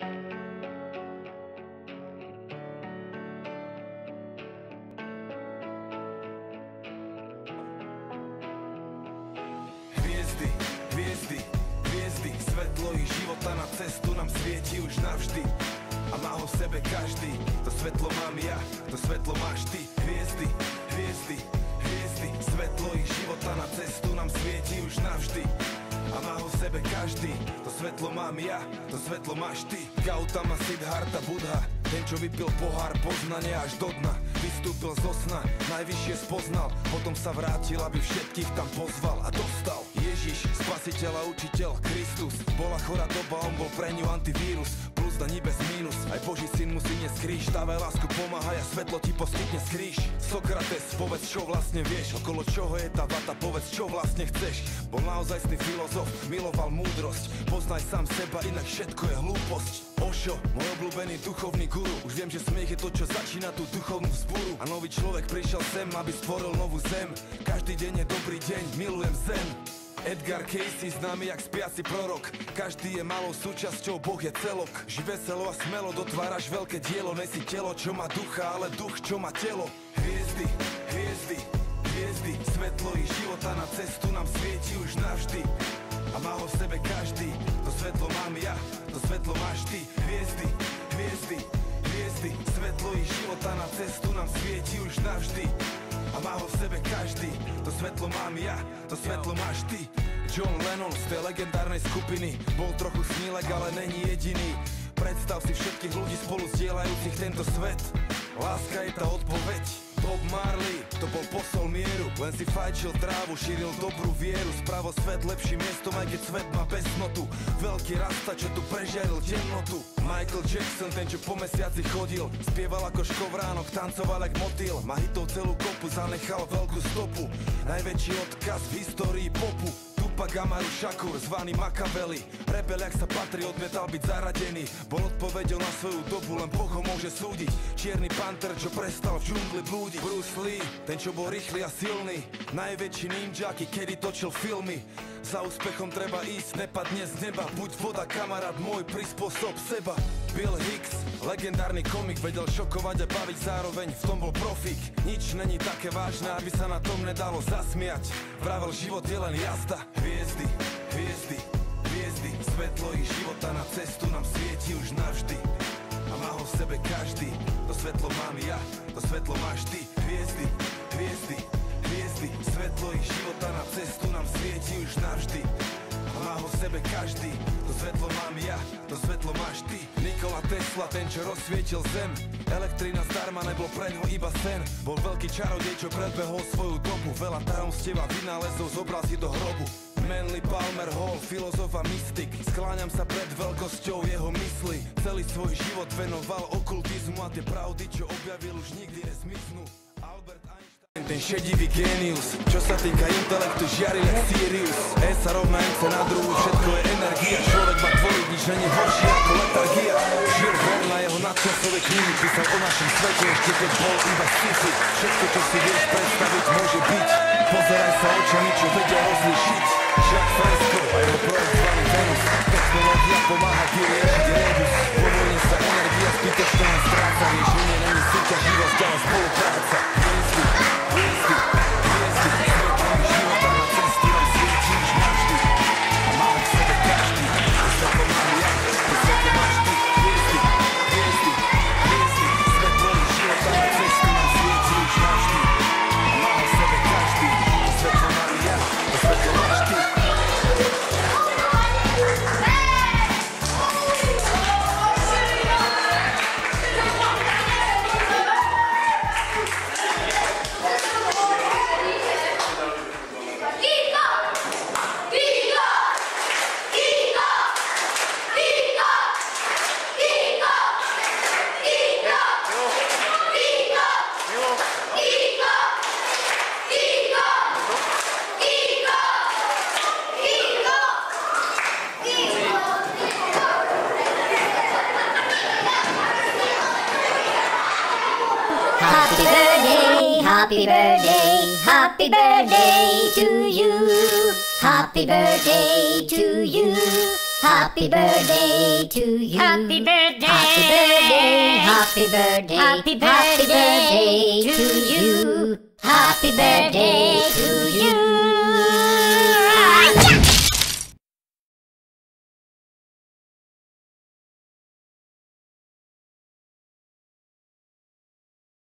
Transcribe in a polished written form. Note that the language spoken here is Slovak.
Hviezdy, hviezdy, hviezdy, svetlo ich života na cestu nám svieti už navždy. A má ho v sebe každý, to svetlo mám ja, to svetlo máš ty. Hviezdy, hviezdy, hviezdy, svetlo ich života na cestu nám svieti už navždy. A má ho v sebe každý, to svetlo mám ja, to svetlo máš ty. Gautama, Siddhartha, Buddha, ten čo vypil pohár poznania až do dna. Vystúpil zo sna, najvyššie spoznal, potom sa vrátil, aby všetkých tam pozval a dostal. Ježiš, spasiteľ a učiteľ, Kristus, bola chorá doba, on bol pre ňu antivírus. Plus daní bez mínus, aj Boží syn musí niesť kríž. Dávaj lásku, pomáhaj a svetlo ti poskytne skríž. Sokrates, povedz čo vlastne vieš, okolo čoho je tá vata, povedz čo vlastne chceš. Bol naozajstný filozof, miloval múdrosť, poznaj sám seba, inak všetko je hlúposť. Ošo, môj obľúbený duchovný guru, už viem, že smiech je to, čo začína tú duchovnú vzburu. A nový človek prišiel sem, aby stvoril novú zem. Každý deň je dobrý deň, milujem zen. Edgar Cayce, známy jak spiaci prorok, každý je malou súčasťou, Boh je celok. Ži veselo a smelo, dotváraš veľké dielo, nesi telo, čo má ducha, ale duch, čo má telo. Hviezdy, hviezdy, hviezdy, svetlo ich života na cestu nám svieti už navždy. A má ho v sebe každý, to svetlo mám ja, to svetlo máš ty. Hviezdy, hviezdy, hviezdy, svetlo ich života na cestu nám svieti už navždy. A má ho v sebe každý, to svetlo mám ja, to svetlo máš ty. John Lennon z tej legendárnej skupiny bol trochu snílek, ale není jediný. Predstav si všetkých ľudí spolu zdieľajúcich tento svet. Láska je tá odpoveď. Bob Marley, to bol posol mieru, len si fajčil trávu, šíril dobrú vieru. Spravo svet lepším miestom, aj keď svet má besnotu. Veľký rasta, čo tu prežiaril temnotu. Michael Jackson, ten čo po mesiaci chodil, spieval ako škovránok, tancoval jak motýl. Má hitov celú kopu, zanechal veľkú stopu. Najväčší odkaz v histórii popu. Tupac Amaru Shakur, zvaný Machiavelli, rebel jak sa patrí, odmietal byť zaradený. Bol odpoveďou na svoju dobu, len Boh ho môže súdiť. Čierny panter, čo prestal v džungli blúdiť. Bruce Lee, ten čo bol rýchly a silný, najväčší ninja, aký kedy točil filmy. Za úspechom treba ísť, nepadne z neba, buď voda kamarát môj, prispôsob seba. Bill Hicks, legendárny komik, vedel šokovať a baviť zároveň, v tom bol profík. Nič není také vážne, aby sa na tom nedalo zasmiať. Vravel, život je len jazda. Hviezdy, hviezdy, hviezdy, svetlo ich života na cestu nám svieti už navždy. A má ho v sebe každý, to svetlo mám ja, to svetlo máš ty. Hviezdy, hviezdy, hviezdy, svetlo ich života na cestu nám svieti už navždy. A má ho v sebe každý, to svetlo mám ja, to svetlo máš ty. Nikola Tesla, ten čo rozsvietil zem, elektrina zdarma, nebol preňho iba sen. Bol veľký čarodej, čo predbehol svoju dobu, veľa tajomstiev a vynálezov zobral si do hrobu. Manly Palmer Hall, filozof a mystik, skláňam sa pred veľkosťou jeho mysli. Celý svoj život venoval okultizmu a tie pravdy, čo objavil, už nikdy nezmiznú. Albert Einstein, ten šedivý génius, čo sa týka intelektu, žiari jak Sirius. E sa rovná MC na druhú, všetko je energia. Človek má tvoriť, nič není horšie ako letargia. Žil Verne na jeho nadčasové knihy, písal o našom svete, ešte keď bol iba sci-fi. Všetko, čo si vieš predstaviť, môže byť. Pozeraj sa očami, čo vedia rozlišiť. Jacques Fresco a jeho projekt zvaný Venus. Technológia pomáha ti riešiť rebus. Po vojne sa energia zbytočne len stráca. Riešenie není súťaživosť, ale spolupráca. Hviezdy, hviezdy, hviezdy, svetlo ich života na cestu nám svieti už navždy. A má v sebe každý, to svetlo mám ja, to svetlo máš ty. Hviezdy, hviezdy, hviezdy, svetlo ich života na cestu nám svieti už navždy. A má v sebe každý, to svetlo mám ja, to svetlo máš ty. Happy birthday, happy birthday to you. Happy birthday to you. Happy birthday to you. Happy birthday. Happy birthday. Happy birthday. Happy Happy birthday birthday to to you. Happy birthday to